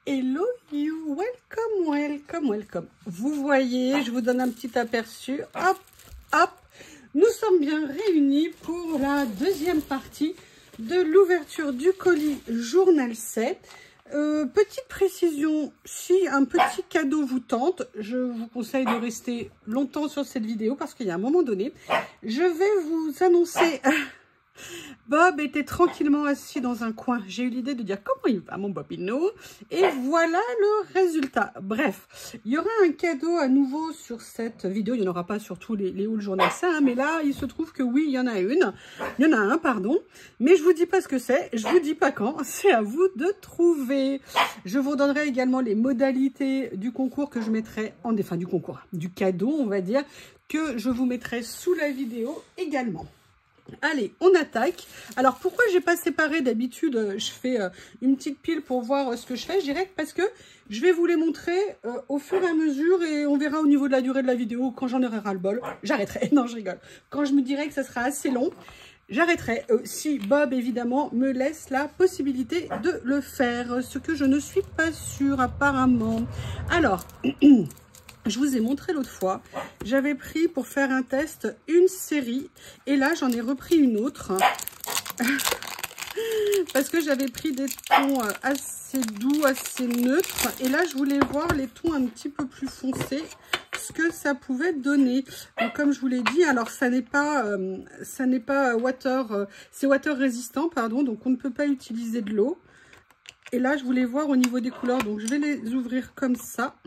Hello you, welcome, welcome, welcome. Vous voyez, je vous donne un petit aperçu. Hop, hop. Nous sommes bien réunis pour la deuxième partie de l'ouverture du colis Journal 7. Petite précision, si un petit cadeau vous tente, je vous conseille de rester longtemps sur cette vidéo parce qu'il y a un moment donné, je vais vous annoncer... Bob était tranquillement assis dans un coin. J'ai eu l'idée de dire comment il va mon Bobino. Et voilà le résultat. Bref, il y aura un cadeau à nouveau sur cette vidéo. Il n'y en aura pas sur tous les hauls journal ça, hein, mais là, il se trouve que oui, il y en a une. Il y en a un, pardon. Mais je vous dis pas ce que c'est. Je vous dis pas quand. C'est à vous de trouver. Je vous donnerai également les modalités du concours que je mettrai en... Enfin, du concours. Du cadeau, on va dire, que je vous mettrai sous la vidéo également. Allez, on attaque. Alors, pourquoi j'ai pas séparé? D'habitude, je fais une petite pile pour voir ce que je fais. Je dirais parce que je vais vous les montrer au fur et à mesure et on verra au niveau de la durée de la vidéo. Quand j'en aurai ras-le-bol, j'arrêterai. Non, je rigole. Quand je me dirai que ça sera assez long, j'arrêterai. Si Bob, évidemment, me laisse la possibilité de le faire. Ce que je ne suis pas sûre, apparemment. Alors... Je vous ai montré l'autre fois, j'avais pris pour faire un test une série et là j'en ai repris une autre parce que j'avais pris des tons assez doux, assez neutres et là je voulais voir les tons un petit peu plus foncés, ce que ça pouvait donner. Donc comme je vous l'ai dit, alors ça n'est pas water, c'est water résistant pardon, donc on ne peut pas utiliser de l'eau. Et là je voulais voir au niveau des couleurs, donc je vais les ouvrir comme ça.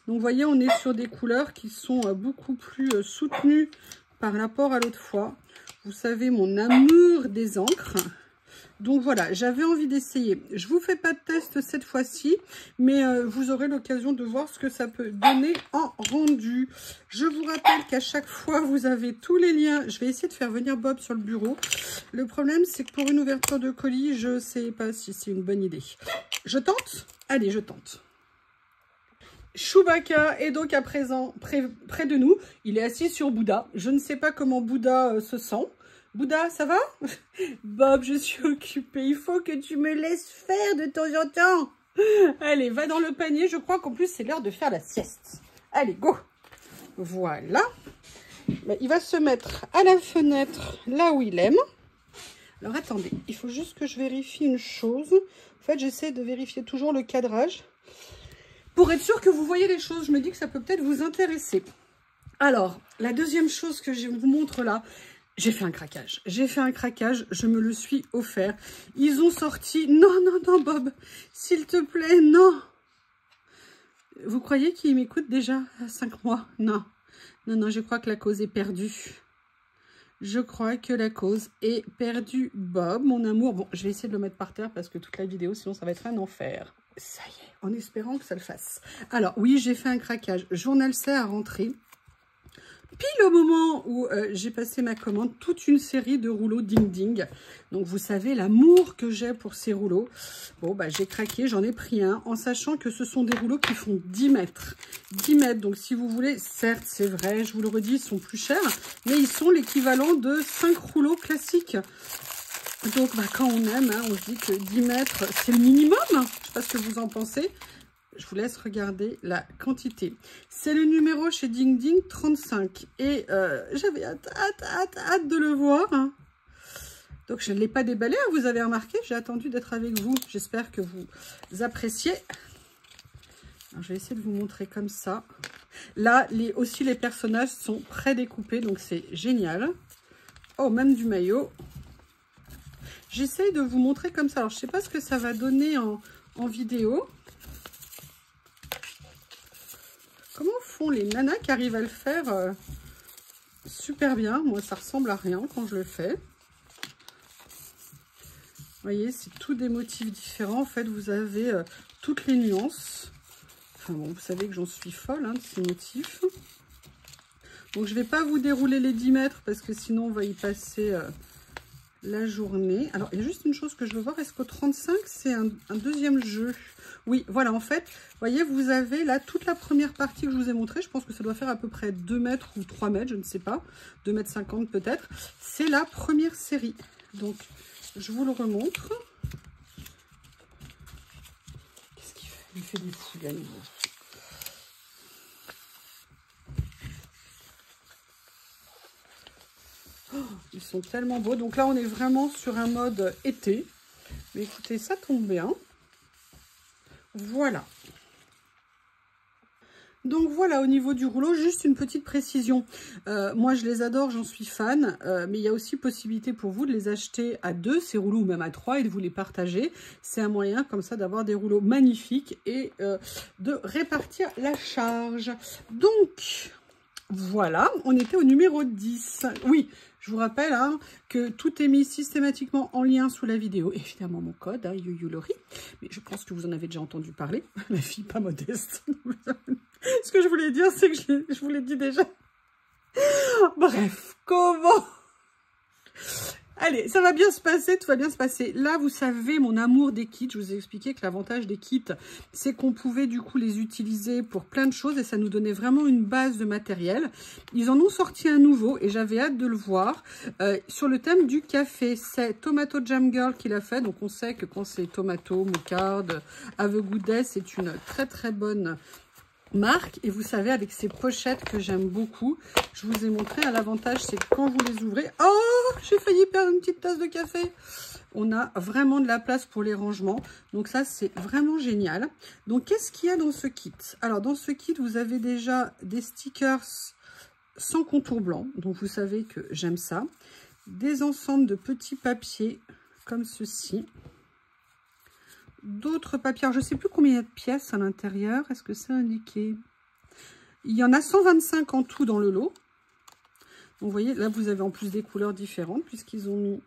Donc vous voyez, on est sur des couleurs qui sont beaucoup plus soutenues par rapport à l'autre fois. Vous savez mon amour des encres. Donc voilà, j'avais envie d'essayer. Je ne vous fais pas de test cette fois-ci, mais vous aurez l'occasion de voir ce que ça peut donner en rendu. Je vous rappelle qu'à chaque fois, vous avez tous les liens. Je vais essayer de faire venir Bob sur le bureau. Le problème, c'est que pour une ouverture de colis, je ne sais pas si c'est une bonne idée. Je tente? Allez, je tente. Chewbacca est donc à présent près de nous. Il est assis sur Bouddha. Je ne sais pas comment Bouddha se sent. Bouddha, ça va? Bob, je suis occupée. Il faut que tu me laisses faire de temps en temps. Allez, va dans le panier. Je crois qu'en plus, c'est l'heure de faire la sieste. Allez, go. Voilà. Il va se mettre à la fenêtre, là où il aime. Alors, attendez. Il faut juste que je vérifie une chose. En fait, j'essaie de vérifier toujours le cadrage. Pour être sûr que vous voyez les choses, je me dis que ça peut peut-être vous intéresser. Alors, la deuxième chose que je vous montre là, j'ai fait un craquage. J'ai fait un craquage, je me le suis offert. Ils ont sorti... Non, non, non, Bob, s'il te plaît, non. Vous croyez qu'ils m'écoutent déjà à 5 mois? Non, non, non, je crois que la cause est perdue. Je crois que la cause est perdue. Bob, mon amour. Bon, je vais essayer de le mettre par terre parce que toute la vidéo, sinon ça va être un enfer. Ça y est, en espérant que ça le fasse. Alors, oui, j'ai fait un craquage. Journal C à rentrer. Pile au moment où j'ai passé ma commande, toute une série de rouleaux Ding Ding. Donc, vous savez l'amour que j'ai pour ces rouleaux. Bon, bah, j'ai craqué, j'en ai pris un, en sachant que ce sont des rouleaux qui font 10 mètres. 10 mètres, donc si vous voulez, certes, c'est vrai, je vous le redis, ils sont plus chers, mais ils sont l'équivalent de 5 rouleaux classiques. Donc, bah, quand on aime, hein, on se dit que 10 mètres, c'est le minimum. Je ne sais pas ce que vous en pensez. Je vous laisse regarder la quantité. C'est le numéro chez Ding Ding 35. Et j'avais hâte de le voir. Hein. Donc, je ne l'ai pas déballé, hein, vous avez remarqué. J'ai attendu d'être avec vous. J'espère que vous appréciez. Alors, je vais essayer de vous montrer comme ça. Là, aussi, les personnages sont pré-découpés. Donc, c'est génial. Oh, même du maillot. J'essaye de vous montrer comme ça. Alors, je ne sais pas ce que ça va donner en vidéo. Comment font les nanas qui arrivent à le faire super bien? Moi, ça ressemble à rien quand je le fais. Vous voyez, c'est tous des motifs différents. En fait, vous avez toutes les nuances. Enfin bon, vous savez que j'en suis folle hein, de ces motifs. Donc, je ne vais pas vous dérouler les 10 mètres parce que sinon, on va y passer... la journée. Alors, il y a juste une chose que je veux voir. Est-ce qu'au 35, c'est un deuxième jeu? Oui, voilà, en fait, vous voyez, vous avez là toute la première partie que je vous ai montrée. Je pense que ça doit faire à peu près 2 mètres ou 3 mètres, je ne sais pas. 2 mètres 50 peut-être. C'est la première série. Donc, je vous le remontre. Qu'est-ce qu'il fait? Il fait des cigales. Oh, ils sont tellement beaux. Donc là, on est vraiment sur un mode été. Mais écoutez, ça tombe bien. Voilà. Donc voilà, au niveau du rouleau, juste une petite précision. Moi, je les adore, j'en suis fan. Mais il y a aussi possibilité pour vous de les acheter à 2, ces rouleaux, ou même à 3, et de vous les partager. C'est un moyen comme ça d'avoir des rouleaux magnifiques et de répartir la charge. Donc, voilà, on était au numéro 10. Oui, je vous rappelle hein, que tout est mis systématiquement en lien sous la vidéo. Évidemment, mon code, hein, YuYuLori. Mais je pense que vous en avez déjà entendu parler. La fille pas modeste. Ce que je voulais dire, c'est que je vous l'ai dit déjà. Bref, comment... Allez, ça va bien se passer, tout va bien se passer. Là, vous savez, mon amour des kits, je vous ai expliqué que l'avantage des kits, c'est qu'on pouvait du coup les utiliser pour plein de choses et ça nous donnait vraiment une base de matériel. Ils en ont sorti un nouveau et j'avais hâte de le voir sur le thème du café. C'est Tomato Jam Girl qui l'a fait, donc on sait que quand c'est Tomato, Moutarde, Have a Good Day, c'est une très très bonne marque. Et vous savez, avec ces pochettes que j'aime beaucoup, je vous ai montré, l'avantage c'est que quand vous les ouvrez, oh, j'ai failli perdre une petite tasse de café. On a vraiment de la place pour les rangements, donc ça c'est vraiment génial. Donc qu'est-ce qu'il y a dans ce kit? Alors dans ce kit, vous avez déjà des stickers sans contour blanc, donc vous savez que j'aime ça. Des ensembles de petits papiers comme ceci. D'autres papiers, alors je ne sais plus combien il y a de pièces à l'intérieur, est-ce que c'est indiqué? Il y en a 125 en tout dans le lot. Donc vous voyez, là vous avez en plus des couleurs différentes puisqu'ils ont mis...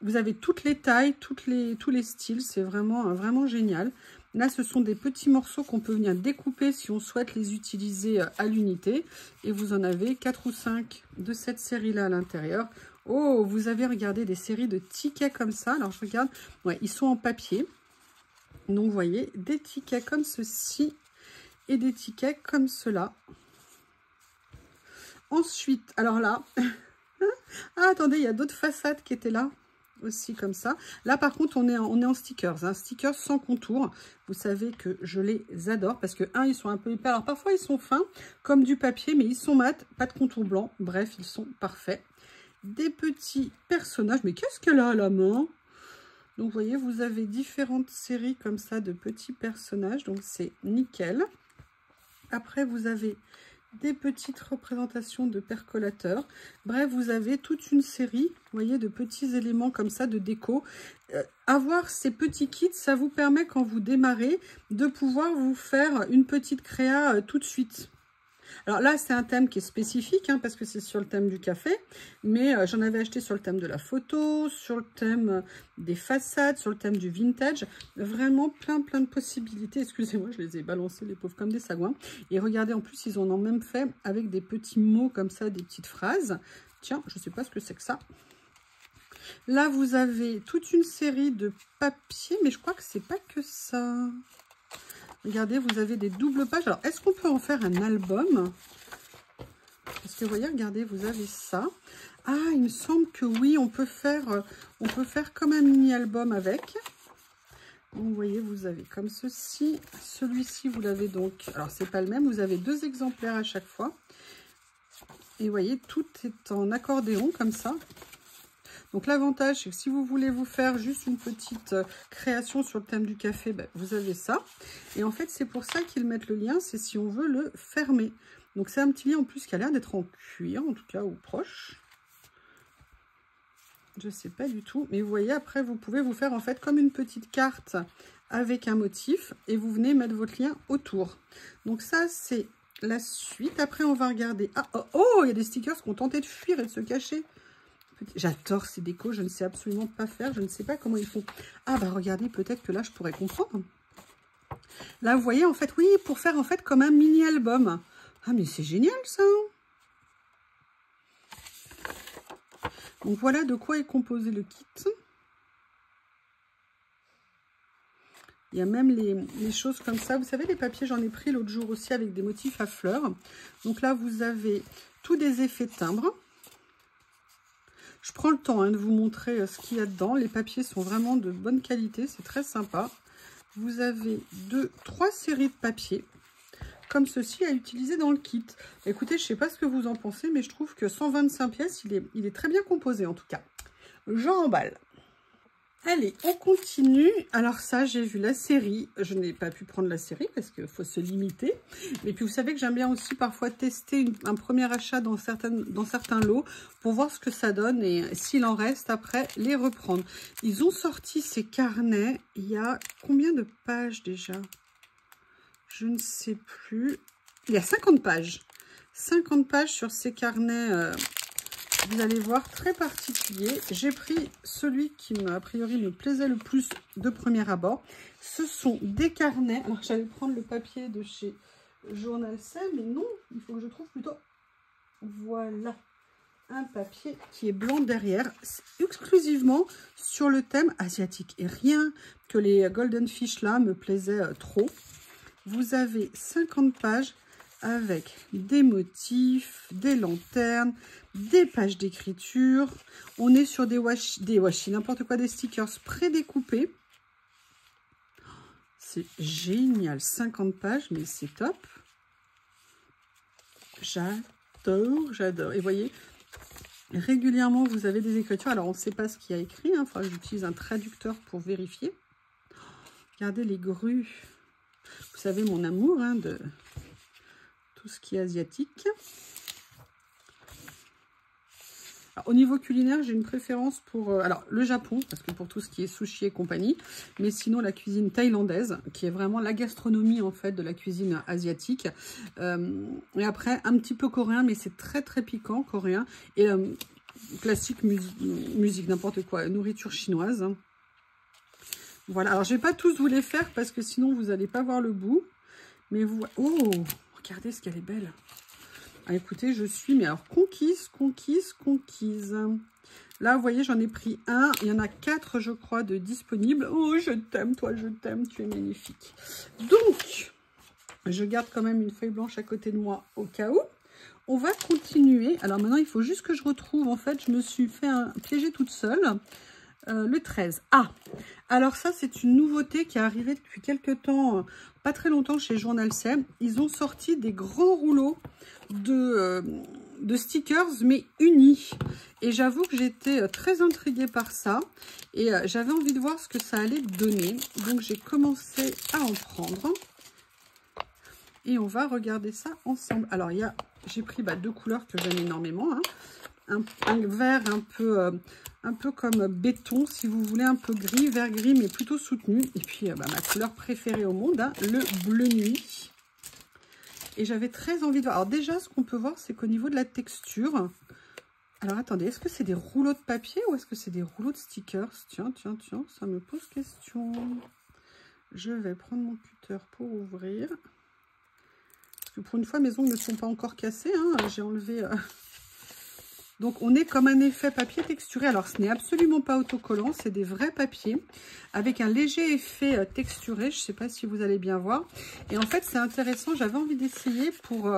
Vous avez toutes les tailles, tous les styles, c'est vraiment génial. Là ce sont des petits morceaux qu'on peut venir découper si on souhaite les utiliser à l'unité. Et vous en avez 4 ou 5 de cette série-là à l'intérieur. Oh, vous avez regardé des séries de tickets comme ça. Alors, je regarde. Ouais, ils sont en papier. Donc, vous voyez, des tickets comme ceci et des tickets comme cela. Ensuite, alors là... ah, attendez, il y a d'autres façades qui étaient là aussi comme ça. Là, par contre, on est en stickers. Stickers sans contour. Vous savez que je les adore parce que, ils sont un peu épais. Alors, parfois, ils sont fins comme du papier, mais ils sont mat. Pas de contour blanc. Bref, ils sont parfaits. Des petits personnages. Mais qu'est-ce qu'elle a à la main? Donc, vous voyez, vous avez différentes séries comme ça de petits personnages. Donc, c'est nickel. Après, vous avez des petites représentations de percolateurs. Bref, vous avez toute une série, vous voyez, de petits éléments comme ça de déco. Avoir ces petits kits, ça vous permet, quand vous démarrez, de pouvoir vous faire une petite créa tout de suite. Alors là, c'est un thème qui est spécifique, parce que c'est sur le thème du café, mais j'en avais acheté sur le thème de la photo, sur le thème des façades, sur le thème du vintage. Vraiment plein de possibilités. Excusez-moi, je les ai balancés, les pauvres, comme des sagouins. Et regardez, en plus, ils en ont même fait avec des petits mots comme ça, des petites phrases. Tiens, je ne sais pas ce que c'est que ça. Là, vous avez toute une série de papiers, mais je crois que c'est pas que ça. Regardez, vous avez des doubles pages. Alors, est-ce qu'on peut en faire un album? Parce que, vous voyez, regardez, vous avez ça. Ah, il me semble que oui, on peut faire comme un mini-album avec. Donc, vous voyez, vous avez comme ceci. Celui-ci, vous l'avez donc... Alors, c'est pas le même. Vous avez 2 exemplaires à chaque fois. Et vous voyez, tout est en accordéon, comme ça. Donc l'avantage, c'est que si vous voulez vous faire juste une petite création sur le thème du café, vous avez ça. Et en fait, c'est pour ça qu'ils mettent le lien, c'est si on veut le fermer. Donc c'est un petit lien en plus qui a l'air d'être en cuir, en tout cas, ou proche. Je ne sais pas du tout. Mais vous voyez, après, vous pouvez vous faire en fait comme une petite carte avec un motif. Et vous venez mettre votre lien autour. Donc ça, c'est la suite. Après, on va regarder... Ah, oh, il y a des stickers qui ont tenté de fuir et de se cacher. J'adore ces décos, je ne sais absolument pas faire, je ne sais pas comment ils font. Ah bah regardez, peut-être que là je pourrais comprendre. Là vous voyez en fait, oui, pour faire en fait comme un mini-album. Ah mais c'est génial ça. Donc voilà de quoi est composé le kit. Il y a même les choses comme ça. Vous savez, les papiers, j'en ai pris l'autre jour aussi avec des motifs à fleurs. Donc là vous avez tous des effets timbres. Je prends le temps de vous montrer ce qu'il y a dedans. Les papiers sont vraiment de bonne qualité. C'est très sympa. vous avez 3 séries de papier, comme ceci, à utiliser dans le kit. Écoutez, je ne sais pas ce que vous en pensez, mais je trouve que 125 pièces, il est très bien composé en tout cas. J'emballe. Allez, on continue. Alors ça, j'ai vu la série. Je n'ai pas pu prendre la série parce qu'il faut se limiter. Et puis, vous savez que j'aime bien aussi parfois tester un premier achat dans certains lots pour voir ce que ça donne et s'il en reste, après, les reprendre. Ils ont sorti ces carnets. Il y a combien de pages déjà? Je ne sais plus. Il y a 50 pages. 50 pages sur ces carnets. Vous allez voir, très particulier. J'ai pris celui qui, a priori, me plaisait le plus de premier abord. Ce sont des carnets. Alors, j'allais prendre le papier de chez Journal C, mais non, il faut que je trouve plutôt... Voilà, un papier qui est blanc derrière, exclusivement sur le thème asiatique. Et rien que les Golden Fish, là, me plaisaient trop. Vous avez 50 pages avec des motifs, des lanternes, des pages d'écriture. On est sur des washi, n'importe quoi, des stickers prédécoupés. C'est génial, 50 pages, mais c'est top. J'adore. Et voyez, régulièrement, vous avez des écritures. Alors, on ne sait pas ce qu'il y a écrit. Il faudra que j'utilise un traducteur pour vérifier. Regardez les grues. Vous savez, mon amour de tout ce qui est asiatique. Alors, au niveau culinaire, j'ai une préférence pour le Japon, parce que pour tout ce qui est sushi et compagnie, mais sinon la cuisine thaïlandaise, qui est vraiment la gastronomie en fait de la cuisine asiatique. Et après, un petit peu coréen, mais c'est très très piquant, coréen. Et classique musique, n'importe quoi, nourriture chinoise. Voilà, alors je vais pas tous vous les faire, parce que sinon vous n'allez pas voir le bout. Mais vous... Oh, regardez ce qu'elle est belle. Ah, écoutez, je suis, mais alors, conquise. Là, vous voyez, j'en ai pris un. Il y en a 4, je crois, de disponibles. Oh, je t'aime, toi, je t'aime. Tu es magnifique. Donc, je garde quand même une feuille blanche à côté de moi au cas où. On va continuer. Alors, maintenant, il faut juste que je retrouve. En fait, je me suis fait piéger toute seule. Le 13. Ah, alors ça, c'est une nouveauté qui est arrivée depuis quelques temps, pas très longtemps chez Journal C. Ils ont sorti des grands rouleaux de stickers, mais unis. Et j'avoue que j'étais très intriguée par ça. Et j'avais envie de voir ce que ça allait donner. Donc, j'ai commencé à en prendre. Et on va regarder ça ensemble. Alors, j'ai pris 2 couleurs que j'aime énormément. Un vert un peu comme béton, si vous voulez, un peu gris, vert gris, mais plutôt soutenu. Et puis, ma couleur préférée au monde, le bleu nuit. Et j'avais très envie de voir. Alors déjà, ce qu'on peut voir, c'est qu'au niveau de la texture... Alors, attendez, est-ce que c'est des rouleaux de papier ou est-ce que c'est des rouleaux de stickers? Tiens, ça me pose question. Je vais prendre mon cutter pour ouvrir. Parce que pour une fois, mes ongles ne sont pas encore cassés. J'ai enlevé... Donc, on est comme un effet papier texturé. Alors, ce n'est absolument pas autocollant. C'est des vrais papiers avec un léger effet texturé. Je ne sais pas si vous allez bien voir. Et en fait, c'est intéressant. J'avais envie d'essayer pour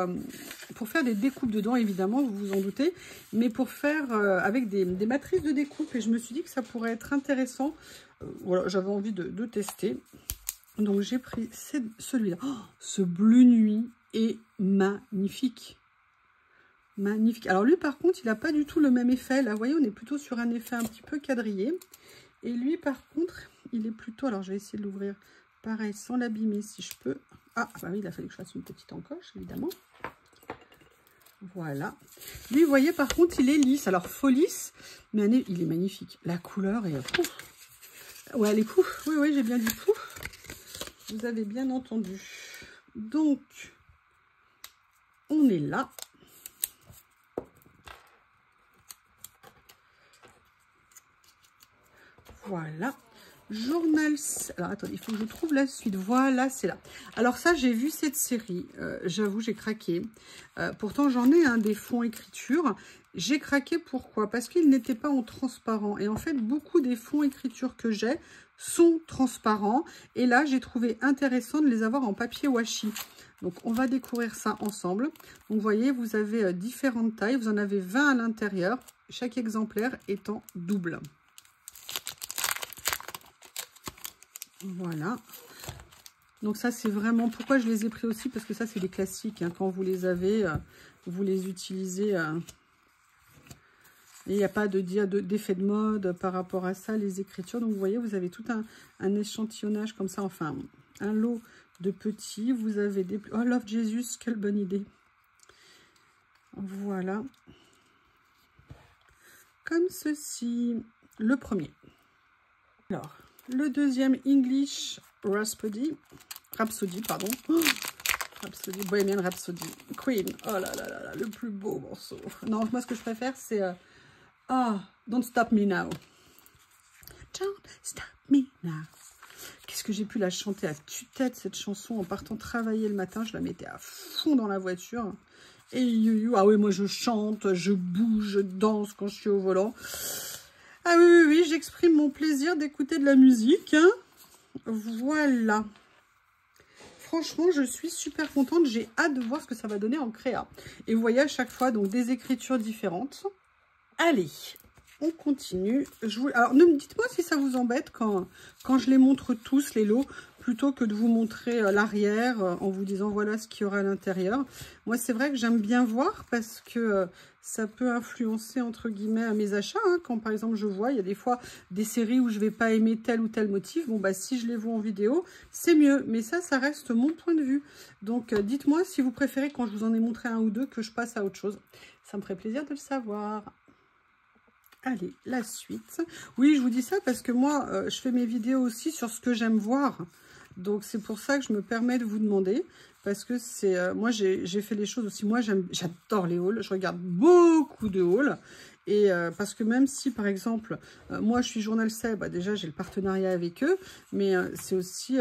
faire des découpes dedans, évidemment, vous vous en doutez. Mais pour faire avec des matrices de découpe. Et je me suis dit que ça pourrait être intéressant. Voilà, j'avais envie de tester. Donc, j'ai pris celui-là. Oh, ce bleu nuit est magnifique. Magnifique. Alors lui, par contre, il n'a pas du tout le même effet. Là, vous voyez, on est plutôt sur un effet un petit peu quadrillé. Et lui, par contre, il est plutôt... Alors, je vais essayer de l'ouvrir pareil, sans l'abîmer, si je peux. Ah, bah oui, il a fallu que je fasse une petite encoche, évidemment. Voilà. Lui, vous voyez, par contre, il est lisse. Alors, faux lisse, mais il est magnifique. La couleur est... Pouf. Ouais, elle est pouf. Oui, j'ai bien dit pouf. Vous avez bien entendu. Donc, on est là. Voilà, Journal... Alors, attendez, il faut que je trouve la suite. Voilà, c'est là. Alors ça, j'ai vu cette série. J'avoue, j'ai craqué. Pourtant, j'en ai des fonds écriture. J'ai craqué, pourquoi? Parce qu'ils n'étaient pas en transparent. Et en fait, beaucoup des fonds écriture que j'ai sont transparents. Et là, j'ai trouvé intéressant de les avoir en papier washi. Donc, on va découvrir ça ensemble. Donc, vous voyez, vous avez différentes tailles. Vous en avez 20 à l'intérieur. Chaque exemplaire étant double. Voilà. Donc ça, c'est vraiment... Pourquoi je les ai pris aussi? Parce que ça, c'est des classiques. Hein. Quand vous les avez, vous les utilisez. Et il n'y a pas d'effet de mode par rapport à ça, les écritures. Donc vous voyez, vous avez tout un échantillonnage comme ça. Enfin, un lot de petits. Vous avez des... Oh, Love Jesus, quelle bonne idée. Voilà. Comme ceci. Le premier. Alors, le deuxième, English Rhapsody, pardon. Oh, Rhapsody, Bohemian Rhapsody. Queen. Oh là là là là, le plus beau morceau. Non, moi, ce que je préfère, c'est... Don't Stop Me Now. Don't Stop Me Now. Qu'est-ce que j'ai pu la chanter à tue-tête, cette chanson, en partant travailler le matin. Je la mettais à fond dans la voiture. Et ah oui, moi, je chante, je bouge, je danse quand je suis au volant. Ah oui, oui, oui, j'exprime mon plaisir d'écouter de la musique. Hein. Voilà. Franchement, je suis super contente. J'ai hâte de voir ce que ça va donner en créa. Et vous voyez à chaque fois donc des écritures différentes. Allez, on continue. Alors, dites-moi si ça vous embête quand je les montre tous, les lots, plutôt que de vous montrer l'arrière en vous disant voilà ce qu'il y aura à l'intérieur. Moi, c'est vrai que j'aime bien voir parce que ça peut influencer, entre guillemets, mes achats. Hein. Quand, par exemple, je vois, il y a des fois des séries où je ne vais pas aimer tel ou tel motif. Bon, bah, si je les vois en vidéo, c'est mieux. Mais ça reste mon point de vue. Donc, dites-moi si vous préférez, quand je vous en ai montré un ou deux, que je passe à autre chose. Ça me ferait plaisir de le savoir. Allez, la suite. Oui, je vous dis ça parce que moi, je fais mes vidéos aussi sur ce que j'aime voir. Donc, c'est pour ça que je me permets de vous demander. Parce que c'est moi, j'ai fait les choses aussi. Moi, j'adore les hauls. Je regarde beaucoup de hauls. Et parce que même si, par exemple, moi, je suis Journal C, bah, déjà, j'ai le partenariat avec eux. Mais c'est aussi...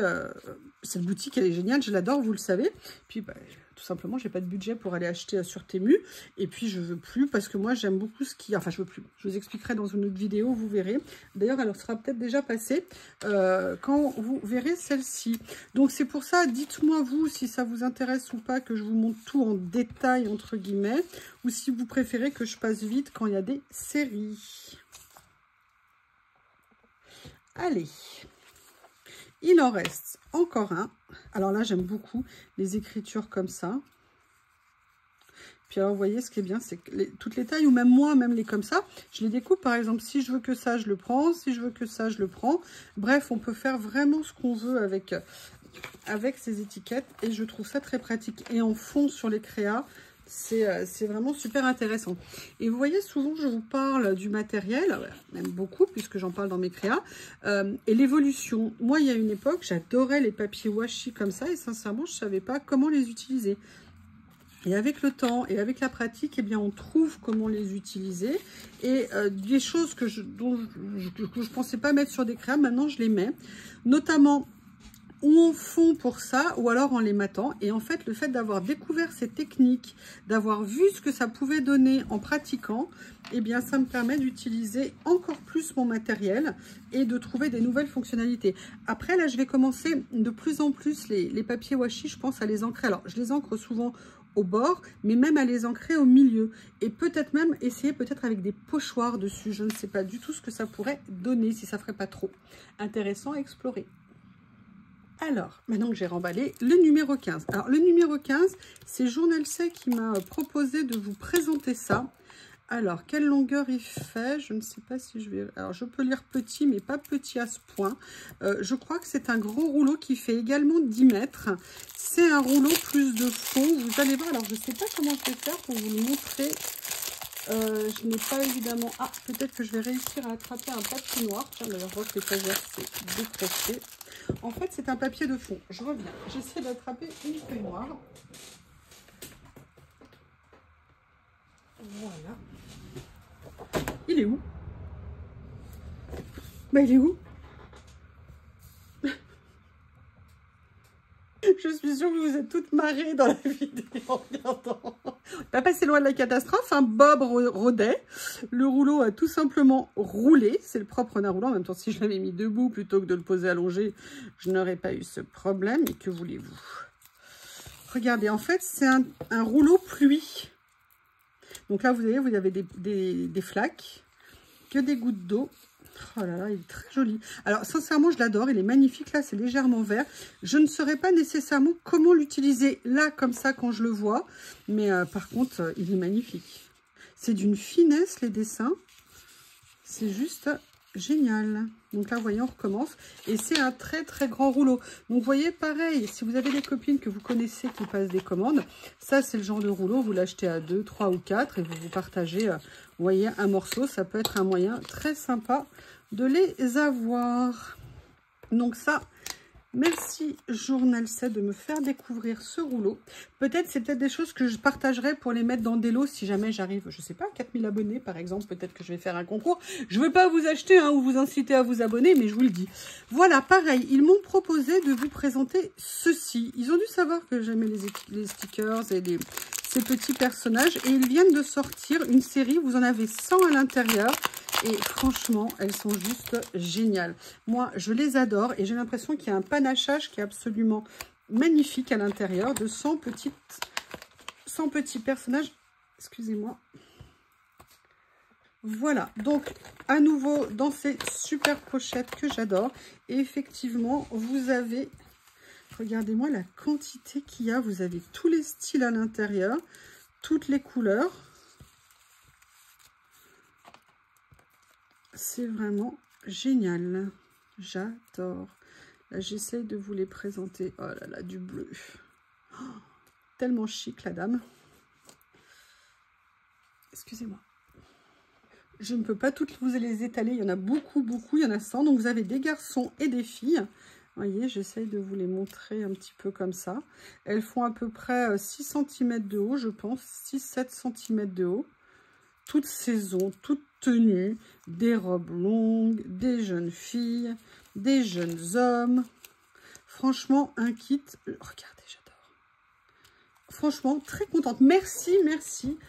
cette boutique, elle est géniale. Je l'adore, vous le savez. Puis, bah, tout simplement, j'ai pas de budget pour aller acheter sur Temu. Et puis, je veux plus parce que moi, j'aime beaucoup ce qui... Enfin, je veux plus. Je vous expliquerai dans une autre vidéo, vous verrez. D'ailleurs, elle sera peut-être déjà passée quand vous verrez celle-ci. Donc, c'est pour ça, dites-moi, vous, si ça vous intéresse ou pas, que je vous montre tout en détail, entre guillemets, ou si vous préférez que je passe vite quand il y a des séries. Allez. Il en reste encore un. Alors là, j'aime beaucoup les écritures comme ça. Puis alors, vous voyez, ce qui est bien, c'est que toutes les tailles, ou même moi, même les comme ça, je les découpe. Par exemple, si je veux que ça, je le prends. Si je veux que ça, je le prends. Bref, on peut faire vraiment ce qu'on veut avec ces étiquettes. Et je trouve ça très pratique. Et en fond, sur les créas, c'est vraiment super intéressant. Et vous voyez, souvent, je vous parle du matériel, même beaucoup, puisque j'en parle dans mes créas, et l'évolution. Moi, il y a une époque, j'adorais les papiers washi comme ça, et sincèrement, je ne savais pas comment les utiliser. Et avec le temps et avec la pratique, eh bien, on trouve comment les utiliser. Et des choses que je ne pensais pas mettre sur des créas, maintenant, je les mets. Notamment... ou en fond pour ça, ou alors en les matant. Et en fait, le fait d'avoir découvert ces techniques, d'avoir vu ce que ça pouvait donner en pratiquant, eh bien, ça me permet d'utiliser encore plus mon matériel et de trouver des nouvelles fonctionnalités. Après, là, je vais commencer de plus en plus les papiers washi, je pense à les ancrer. Alors, je les ancre souvent au bord, mais même à les ancrer au milieu. Et peut-être même essayer peut-être avec des pochoirs dessus. Je ne sais pas du tout ce que ça pourrait donner, si ça ferait pas trop intéressant à explorer. Alors, maintenant que j'ai remballé, le numéro 15. Alors, le numéro 15, c'est Journal C qui m'a proposé de vous présenter ça. Alors, quelle longueur il fait? Je ne sais pas si je vais... Alors, je peux lire petit, mais pas petit à ce point. Je crois que c'est un grand rouleau qui fait également 10 mètres. C'est un rouleau plus de fond. Vous allez voir, alors je ne sais pas comment je vais faire pour vous le montrer. Je n'ai pas évidemment... Ah, peut-être que je vais réussir à attraper un papier noir. Tiens, d'ailleurs, je vois que l'étagère s'est décrochée. En fait, c'est un papier de fond. Je reviens. J'essaie d'attraper une feuille noire. Voilà. Il est où? Bah, il est où? Je suis sûre que vous êtes toutes marrées dans la vidéo en regardant. Pas passé loin de la catastrophe, hein. Bob rodait. Le rouleau a tout simplement roulé. C'est le propre d'un rouleau. En même temps, si je l'avais mis debout plutôt que de le poser allongé, je n'aurais pas eu ce problème. Et que voulez-vous? Regardez, en fait, c'est un rouleau pluie. Donc là, vous avez des flaques, que des gouttes d'eau. Oh là là, il est très joli. Alors, sincèrement, je l'adore. Il est magnifique. Là, c'est légèrement vert. Je ne saurais pas nécessairement comment l'utiliser là, comme ça, quand je le vois. Mais par contre, il est magnifique. C'est d'une finesse, les dessins. C'est juste génial. Donc là, vous voyez, on recommence. Et c'est un très, très grand rouleau. Donc, vous voyez, pareil, si vous avez des copines que vous connaissez qui passent des commandes, ça, c'est le genre de rouleau. Vous l'achetez à 2, 3 ou 4 et vous vous partagez, vous voyez, un morceau. Ça peut être un moyen très sympa de les avoir. Donc ça, merci Journal 7 de me faire découvrir ce rouleau. C'est peut-être des choses que je partagerai pour les mettre dans des lots si jamais j'arrive, je sais pas, 4000 abonnés par exemple. Peut-être que je vais faire un concours. Je veux pas vous acheter ou vous inciter à vous abonner, mais je vous le dis. Voilà, pareil, ils m'ont proposé de vous présenter ceci. Ils ont dû savoir que j'aimais les stickers et ces petits personnages. Et ils viennent de sortir une série, vous en avez 100 à l'intérieur. Et franchement, elles sont juste géniales. Moi, je les adore et j'ai l'impression qu'il y a un panachage qui est absolument magnifique à l'intérieur de 100 petits personnages. Excusez-moi. Voilà, donc à nouveau dans ces super pochettes que j'adore. Et effectivement, vous avez, regardez-moi la quantité qu'il y a. Vous avez tous les styles à l'intérieur, toutes les couleurs. C'est vraiment génial. J'adore. Là, j'essaye de vous les présenter. Oh là là, du bleu. Oh, tellement chic, la dame. Excusez-moi. Je ne peux pas toutes vous les étaler. Il y en a beaucoup, beaucoup. Il y en a 100. Donc, vous avez des garçons et des filles. Vous voyez, j'essaye de vous les montrer un petit peu comme ça. Elles font à peu près 6 cm de haut, je pense. 6-7 cm de haut. Toutes saisons, toutes tenues, des robes longues, des jeunes filles, des jeunes hommes. Franchement, un kit. Regardez, j'adore. Franchement, très contente. Merci, merci.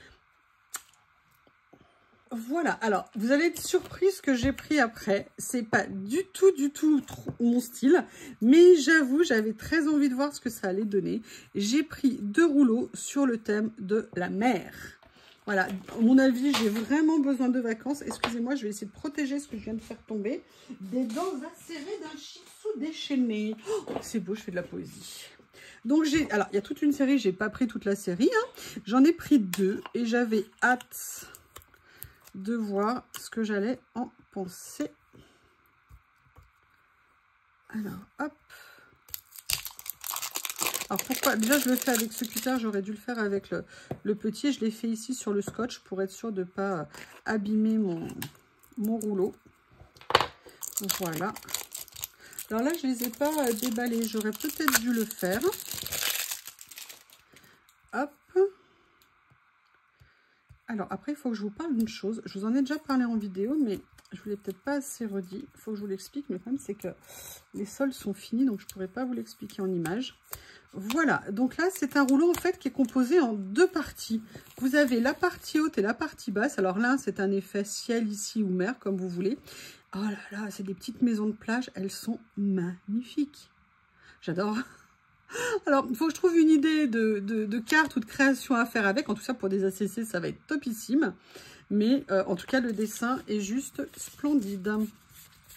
Voilà. Alors, vous allez être surpris ce que j'ai pris après. C'est pas du tout mon style. Mais j'avoue, j'avais très envie de voir ce que ça allait donner. J'ai pris 2 rouleaux sur le thème de la mer. Voilà, à mon avis, j'ai vraiment besoin de vacances. Excusez-moi, je vais essayer de protéger ce que je viens de faire tomber. Des dents acérées d'un shih tzu déchaîné. Oh, c'est beau, je fais de la poésie. Donc, alors, il y a toute une série, j'ai pas pris toute la série. Hein. J'en ai pris 2 et j'avais hâte de voir ce que j'allais en penser. Alors, hop. Alors pourquoi? Déjà je le fais avec ce cutter, j'aurais dû le faire avec le petit. Je l'ai fait ici sur le scotch pour être sûr de ne pas abîmer mon rouleau. Voilà. Alors là je ne les ai pas déballés, j'aurais peut-être dû le faire. Hop. Alors après il faut que je vous parle d'une chose. Je vous en ai déjà parlé en vidéo mais je ne vous l'ai peut-être pas assez redit. Il faut que je vous l'explique, mais le problème c'est que les sols sont finis donc je ne pourrais pas vous l'expliquer en image. Voilà, donc là, c'est un rouleau en fait qui est composé en 2 parties. Vous avez la partie haute et la partie basse. Alors là, c'est un effet ciel ici ou mer, comme vous voulez. Oh là là, c'est des petites maisons de plage. Elles sont magnifiques. J'adore. Alors, il faut que je trouve une idée de carte ou de création à faire avec. En tout cas, pour des ACC, ça va être topissime. Mais en tout cas, le dessin est juste splendide.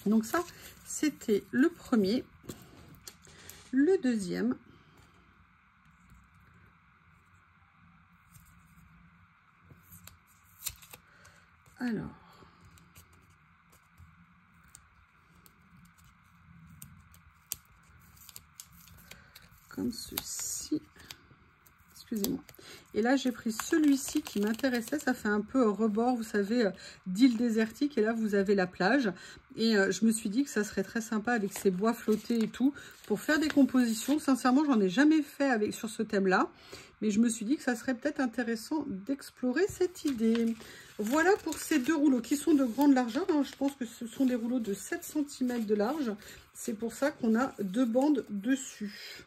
Donc ça, c'était le premier. Le deuxième... Alors, comme ceci, excusez-moi. Et là, j'ai pris celui-ci qui m'intéressait, ça fait un peu rebord, vous savez, d'île désertique, et là, vous avez la plage. Et je me suis dit que ça serait très sympa avec ces bois flottés et tout, pour faire des compositions. Sincèrement, j'en ai jamais fait sur ce thème-là, mais je me suis dit que ça serait peut-être intéressant d'explorer cette idée. Voilà pour ces 2 rouleaux qui sont de grande largeur. Hein. Je pense que ce sont des rouleaux de 7 cm de large. C'est pour ça qu'on a 2 bandes dessus.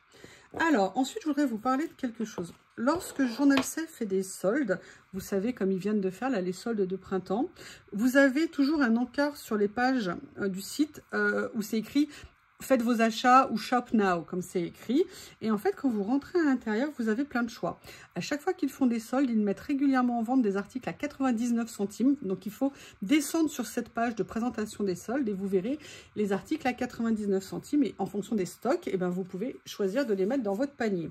Alors, ensuite, je voudrais vous parler de quelque chose. Lorsque Journal 7 fait des soldes, vous savez, comme ils viennent de faire là, les soldes de printemps, vous avez toujours un encart sur les pages du site où c'est écrit faites vos achats ou shop now, comme c'est écrit. Et en fait, quand vous rentrez à l'intérieur, vous avez plein de choix. À chaque fois qu'ils font des soldes, ils mettent régulièrement en vente des articles à 99 centimes. Donc, il faut descendre sur cette page de présentation des soldes et vous verrez les articles à 99 centimes. Et en fonction des stocks, eh ben, vous pouvez choisir de les mettre dans votre panier.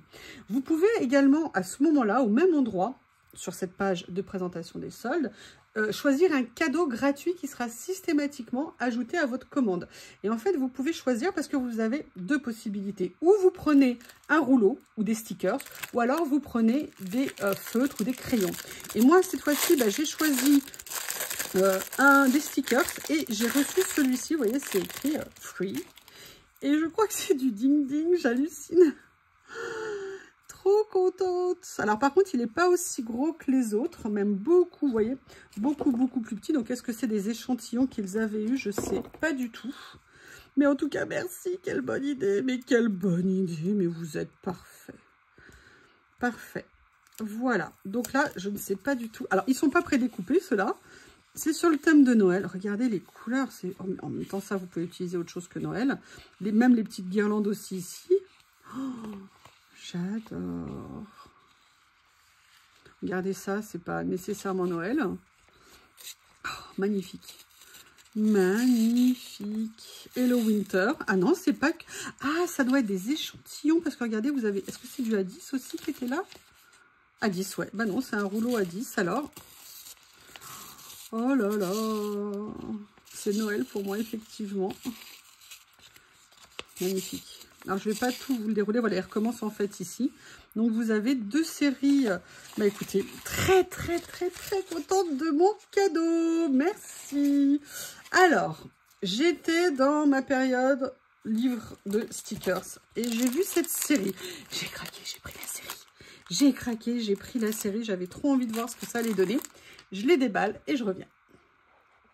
Vous pouvez également, à ce moment-là, au même endroit, sur cette page de présentation des soldes, choisir un cadeau gratuit qui sera systématiquement ajouté à votre commande. Et en fait, vous pouvez choisir parce que vous avez deux possibilités. Ou vous prenez un rouleau ou des stickers, ou alors vous prenez des feutres ou des crayons. Et moi, cette fois-ci, bah, j'ai choisi des stickers et j'ai reçu celui-ci. Vous voyez, c'est écrit free. Et je crois que c'est du ding-ding, j'hallucine. Trop contente. Alors par contre, il n'est pas aussi gros que les autres, même beaucoup, vous voyez, beaucoup plus petit. Donc est-ce que c'est des échantillons qu'ils avaient eu? Je sais pas du tout. Mais en tout cas, merci, quelle bonne idée. Mais quelle bonne idée, mais vous êtes parfait. Parfait. Voilà, donc là, je ne sais pas du tout. Alors, ils ne sont pas prédécoupés, ceux-là. C'est sur le thème de Noël. Regardez les couleurs. En même temps, ça, vous pouvez utiliser autre chose que Noël. Même les petites guirlandes aussi ici. Oh, j'adore. Regardez ça, c'est pas nécessairement Noël. Oh, magnifique. Magnifique. Hello Winter. Ah non, c'est pas que... Ah, ça doit être des échantillons. Parce que regardez, vous avez... Est-ce que c'est du A10 aussi qui était là? A10, ouais. Bah non, c'est un rouleau A10 alors. Oh là là. C'est Noël pour moi, effectivement. Magnifique. Alors, je ne vais pas tout vous le dérouler. Voilà, il recommence en fait ici. Donc, vous avez deux séries. Bah, écoutez, très contente de mon cadeau. Merci. Alors, j'étais dans ma période livre de stickers. Et j'ai vu cette série. J'ai craqué, j'ai pris la série. J'ai craqué, j'ai pris la série. J'avais trop envie de voir ce que ça allait donner. Je les déballe et je reviens.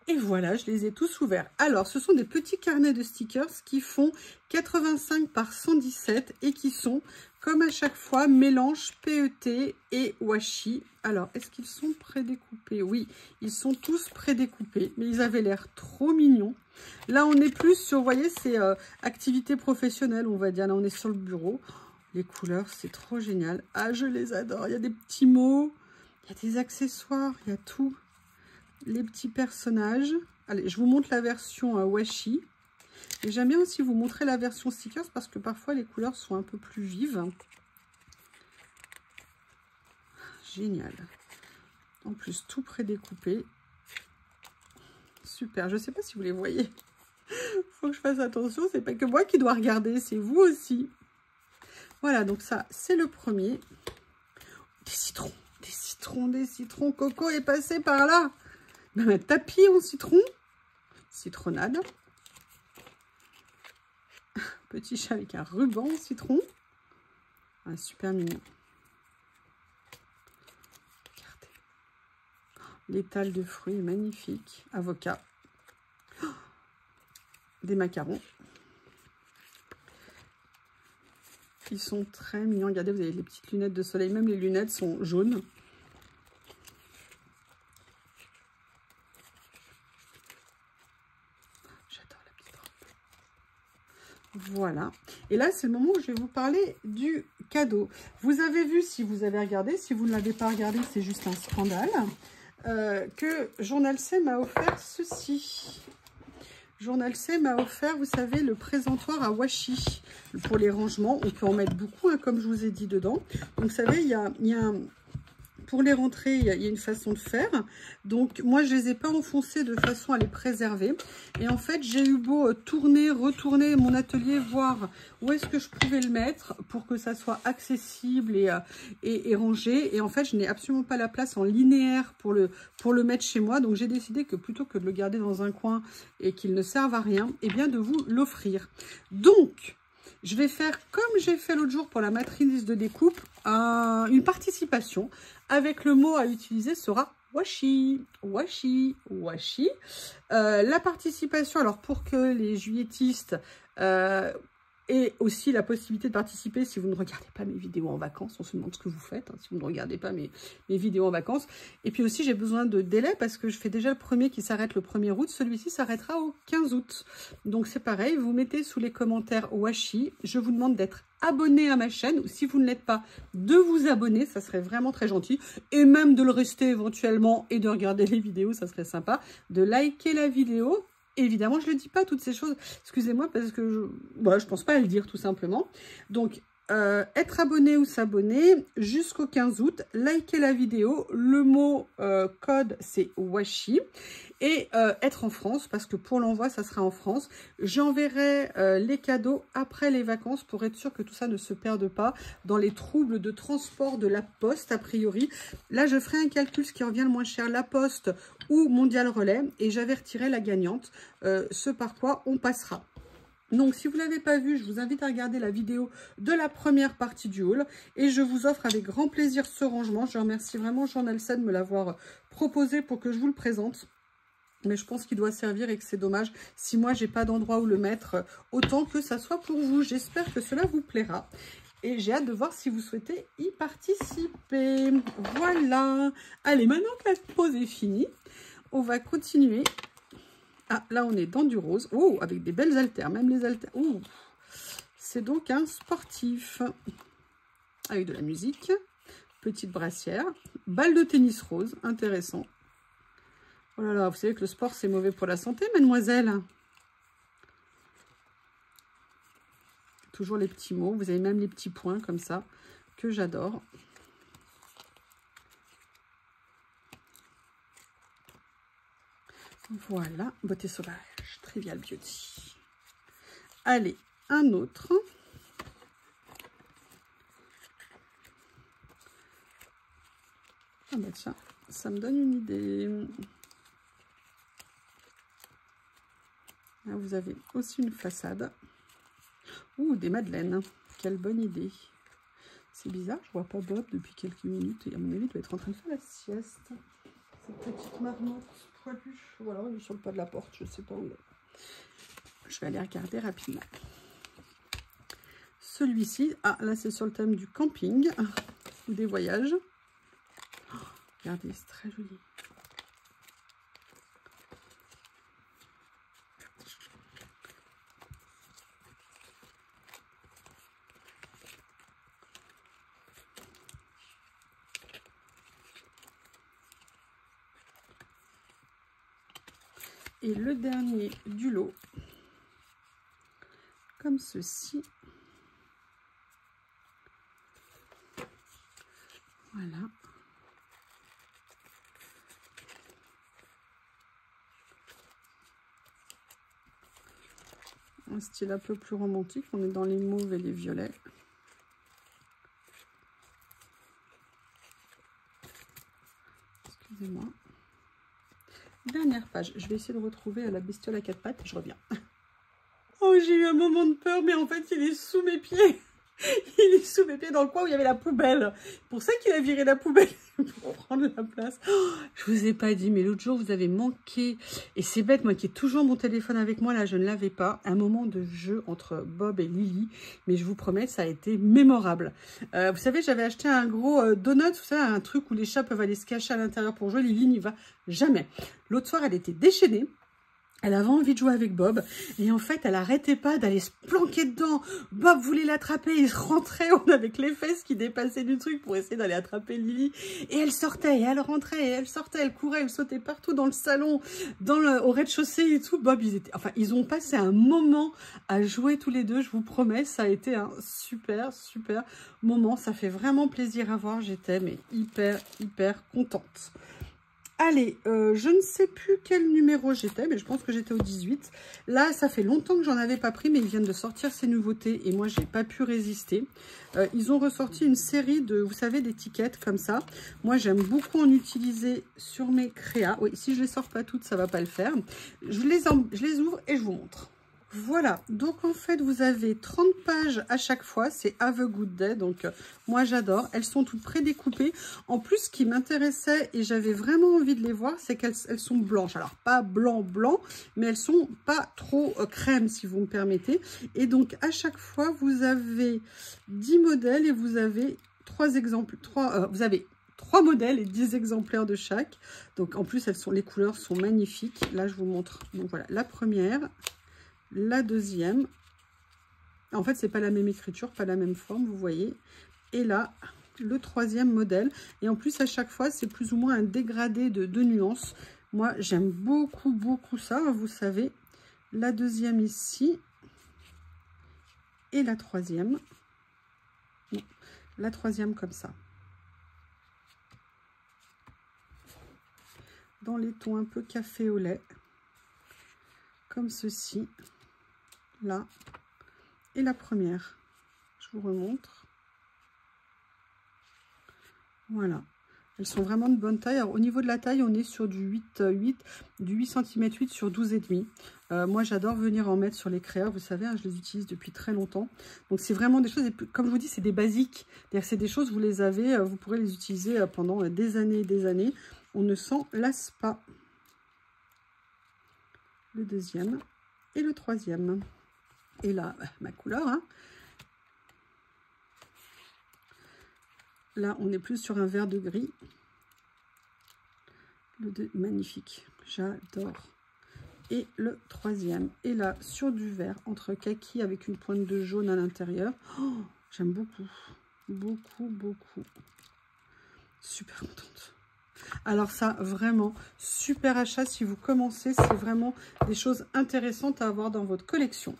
Et voilà, je les ai tous ouverts. Alors, ce sont des petits carnets de stickers qui font 85 par 117 et qui sont, comme à chaque fois, mélange PET et washi. Alors, est-ce qu'ils sont prédécoupés? Oui, ils sont tous prédécoupés, mais ils avaient l'air trop mignons. Là, on est plus sur, vous voyez, c'est activité professionnelle, on va dire. Là, on est sur le bureau. Les couleurs, c'est trop génial. Ah, je les adore. Il y a des petits mots, il y a des accessoires, il y a tout. Les petits personnages. Allez, je vous montre la version washi. Et j'aime bien aussi vous montrer la version stickers parce que parfois les couleurs sont un peu plus vives. Génial. En plus, tout prédécoupé. Super. Je ne sais pas si vous les voyez. Faut que je fasse attention. C'est pas que moi qui dois regarder, c'est vous aussi. Voilà, donc ça, c'est le premier. Des citrons. Des citrons, des citrons. Coco est passé par là. Même un tapis en citron, citronnade, petit chat avec un ruban en citron, ah, super mignon. Regardez, l'étal de fruits est magnifique, avocat, des macarons, ils sont très mignons. Regardez, vous avez les petites lunettes de soleil, même les lunettes sont jaunes. Voilà. Et là, c'est le moment où je vais vous parler du cadeau. Vous avez vu, si vous avez regardé, si vous ne l'avez pas regardé, c'est juste un scandale, que Journal C m'a offert ceci. Journal C m'a offert, vous savez, le présentoir à washi. Pour les rangements, on peut en mettre beaucoup, hein, comme je vous ai dit dedans. Donc, vous savez, il y a un... Pour les rentrées, il y a une façon de faire. Donc, moi, je ne les ai pas enfoncés de façon à les préserver. Et en fait, j'ai eu beau tourner, retourner mon atelier, voir où est-ce que je pouvais le mettre pour que ça soit accessible et rangé. Et en fait, je n'ai absolument pas la place en linéaire pour le mettre chez moi. Donc, j'ai décidé que plutôt que de le garder dans un coin et qu'il ne serve à rien, eh bien, de vous l'offrir. Donc, je vais faire comme j'ai fait l'autre jour pour la matrice de découpe, une participation avec le mot à utiliser sera washi, washi, washi. La participation, alors pour que les juilletistes Et aussi la possibilité de participer si vous ne regardez pas mes vidéos en vacances. On se demande ce que vous faites, hein, si vous ne regardez pas mes vidéos en vacances. Et puis aussi, j'ai besoin de délai parce que je fais déjà le premier qui s'arrête le 1er août. Celui-ci s'arrêtera au 15 août. Donc c'est pareil, vous mettez sous les commentaires Washi. Je vous demande d'être abonné à ma chaîne. Ou si vous ne l'êtes pas, de vous abonner. Ça serait vraiment très gentil. Et même de le rester éventuellement et de regarder les vidéos, ça serait sympa. De liker la vidéo. Évidemment, je ne le dis pas, toutes ces choses. Excusez-moi, parce que je pense pas à le dire, tout simplement. Donc, être abonné ou s'abonner jusqu'au 15 août. Liker la vidéo. Le mot code, c'est Washi. Et être en France, parce que pour l'envoi, ça sera en France. J'enverrai les cadeaux après les vacances pour être sûr que tout ça ne se perde pas dans les troubles de transport de la poste, a priori. Là, je ferai un calcul, ce qui revient le moins cher, la poste ou Mondial Relais. Et j'avertirai la gagnante, ce par quoi on passera. Donc, si vous ne l'avez pas vu, je vous invite à regarder la vidéo de la première partie du haul. Et je vous offre avec grand plaisir ce rangement. Je remercie vraiment Jean-Nelson de me l'avoir proposé pour que je vous le présente. Mais je pense qu'il doit servir et que c'est dommage si moi, j'ai pas d'endroit où le mettre. Autant que ça soit pour vous. J'espère que cela vous plaira. Et j'ai hâte de voir si vous souhaitez y participer. Voilà. Allez, maintenant que la pause est finie, on va continuer. Ah, là, on est dans du rose. Oh, avec des belles haltères. Même les haltères. Oh, c'est donc un sportif. Avec de la musique. Petite brassière. Balle de tennis rose. Intéressant. Oh là là, vous savez que le sport, c'est mauvais pour la santé, mademoiselle. Toujours les petits mots. Vous avez même les petits points comme ça, que j'adore. Voilà, beauté sauvage, Trivial Beauty. Allez, un autre. Ah bah tiens, ça me donne une idée. Là, vous avez aussi une façade. Ouh, des madeleines. Quelle bonne idée. C'est bizarre, je vois pas Bob depuis quelques minutes. Et à mon avis, il doit être en train de faire la sieste. Cette petite marmotte poilue. Voilà, il est sur le pas de la porte, je sais pas où il est. Je vais aller regarder rapidement. Celui-ci, ah là c'est sur le thème du camping ou des voyages. Oh, regardez, c'est très joli. Et le dernier du lot, comme ceci. Voilà. Un style un peu plus romantique. On est dans les mauves et les violets. Excusez-moi. Dernière page. Je vais essayer de retrouver la bestiole à quatre pattes. Je reviens. Oh, j'ai eu un moment de peur, mais en fait, il est sous mes pieds. Il est sous mes pieds dans le coin où il y avait la poubelle. Pour ça qu'il a viré la poubelle pour prendre la place. Oh, je vous ai pas dit, mais l'autre jour, vous avez manqué. Et c'est bête, moi qui ai toujours mon téléphone avec moi, là, je ne l'avais pas. Un moment de jeu entre Bob et Lily. Mais je vous promets, ça a été mémorable. Vous savez, j'avais acheté un gros donut, vous savez, un truc où les chats peuvent aller se cacher à l'intérieur pour jouer. Lily n'y va jamais. L'autre soir, elle était déchaînée. Elle avait envie de jouer avec Bob et en fait, elle arrêtait pas d'aller se planquer dedans. Bob voulait l'attraper, il rentrait avec les fesses qui dépassaient du truc pour essayer d'aller attraper Lily. Et elle sortait, et elle rentrait, et elle sortait, elle courait, elle sautait partout dans le salon, au rez-de-chaussée et tout. Bob, ils ont passé un moment à jouer tous les deux, je vous promets. Ça a été un super, super moment. Ça fait vraiment plaisir à voir. J'étais mais hyper, hyper contente. Allez, je ne sais plus quel numéro j'étais, mais je pense que j'étais au 18. Là, ça fait longtemps que j'en avais pas pris, mais ils viennent de sortir ces nouveautés et moi, j'ai pas pu résister. Ils ont ressorti une série de, vous savez, d'étiquettes comme ça. Moi, j'aime beaucoup en utiliser sur mes créas. Oui, si je les sors pas toutes, ça va pas le faire. Je les ouvre et je vous montre. Voilà, donc en fait vous avez 30 pages à chaque fois, c'est Have a Good Day, donc moi j'adore, elles sont toutes prédécoupées. En plus ce qui m'intéressait et j'avais vraiment envie de les voir, c'est qu'elles sont blanches, alors pas blanc mais elles sont pas trop crème si vous me permettez. Et donc à chaque fois vous avez 10 modèles et vous avez 3 modèles et 10 exemplaires de chaque. Donc en plus les couleurs sont magnifiques, là je vous montre. Donc voilà, la première, la deuxième, en fait c'est pas la même écriture, pas la même forme, vous voyez, et là le troisième modèle. Et en plus à chaque fois c'est plus ou moins un dégradé de nuances. Moi j'aime beaucoup ça, vous savez. La deuxième ici et la troisième, non, la troisième comme ça, dans les tons un peu café au lait, comme ceci. Là, et la première, je vous remontre. Voilà, elles sont vraiment de bonne taille. Alors, au niveau de la taille, on est sur du 8 cm 8 sur 12,5. Moi, j'adore venir en mettre sur les créas. Vous savez, hein, je les utilise depuis très longtemps. Donc, c'est vraiment des choses, comme je vous dis, c'est des basiques. C'est des choses, vous les avez, vous pourrez les utiliser pendant des années et des années. On ne s'en lasse pas. Le deuxième et le troisième. Et là, ma couleur, hein. Là, on est plus sur un vert de gris. Magnifique, j'adore. Et le troisième. Et là, sur du vert, entre kaki avec une pointe de jaune à l'intérieur. Oh, j'aime beaucoup. Super contente. Alors ça, vraiment, super achat si vous commencez. C'est vraiment des choses intéressantes à avoir dans votre collection.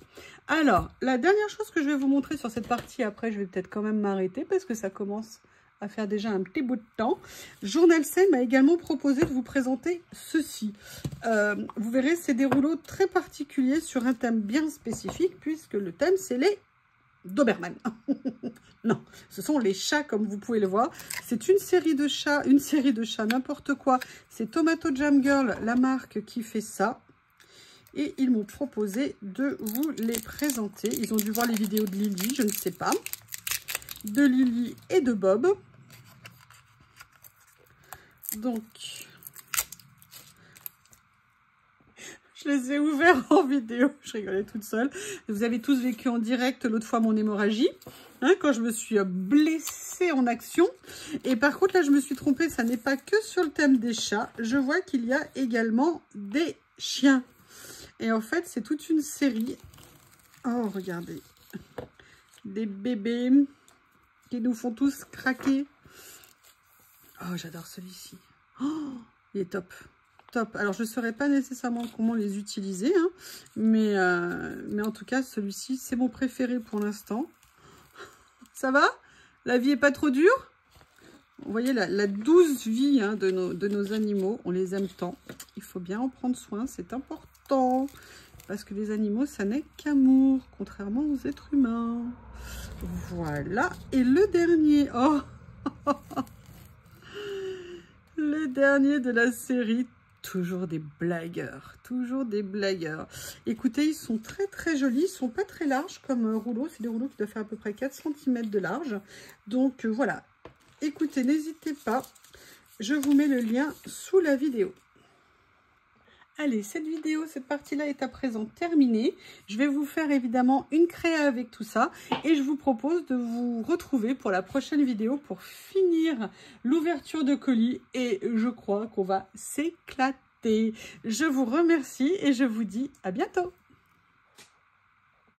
Alors, la dernière chose que je vais vous montrer sur cette partie, après je vais peut-être quand même m'arrêter parce que ça commence à faire déjà un petit bout de temps. Journal Scène m'a également proposé de vous présenter ceci. Vous verrez, c'est des rouleaux très particuliers sur un thème bien spécifique puisque le thème, c'est les Doberman. Non, ce sont les chats comme vous pouvez le voir. C'est une série de chats, n'importe quoi. C'est Tomato Jam Girl, la marque qui fait ça. Et ils m'ont proposé de vous les présenter. Ils ont dû voir les vidéos de Lily, je ne sais pas. De Lily et de Bob. Donc, je les ai ouverts en vidéo. Je rigolais toute seule. Vous avez tous vécu en direct l'autre fois mon hémorragie. Hein, quand je me suis blessée en action. Et par contre, là, je me suis trompée. Ça n'est pas que sur le thème des chats. Je vois qu'il y a également des chiens. Et en fait, c'est toute une série. Oh, regardez. Des bébés qui nous font tous craquer. Oh, j'adore celui-ci. Oh, il est top. Top. Alors, je ne saurais pas nécessairement comment les utiliser. Hein, mais en tout cas, celui-ci, c'est mon préféré pour l'instant. Ça va? La vie est pas trop dure? Vous voyez la douce vie hein, de nos animaux. On les aime tant. Il faut bien en prendre soin. C'est important. Parce que les animaux, ça n'est qu'amour. Contrairement aux êtres humains. Voilà. Et le dernier. Oh le dernier de la série. Toujours des blagueurs. Toujours des blagueurs. Écoutez, ils sont très jolis. Ils ne sont pas très larges comme rouleaux. C'est des rouleaux qui doivent faire à peu près 4 cm de large. Donc voilà. Écoutez, n'hésitez pas. Je vous mets le lien sous la vidéo. Allez, cette vidéo, cette partie-là est à présent terminée. Je vais vous faire évidemment une créa avec tout ça. Et je vous propose de vous retrouver pour la prochaine vidéo pour finir l'ouverture de colis. Et je crois qu'on va s'éclater. Je vous remercie et je vous dis à bientôt.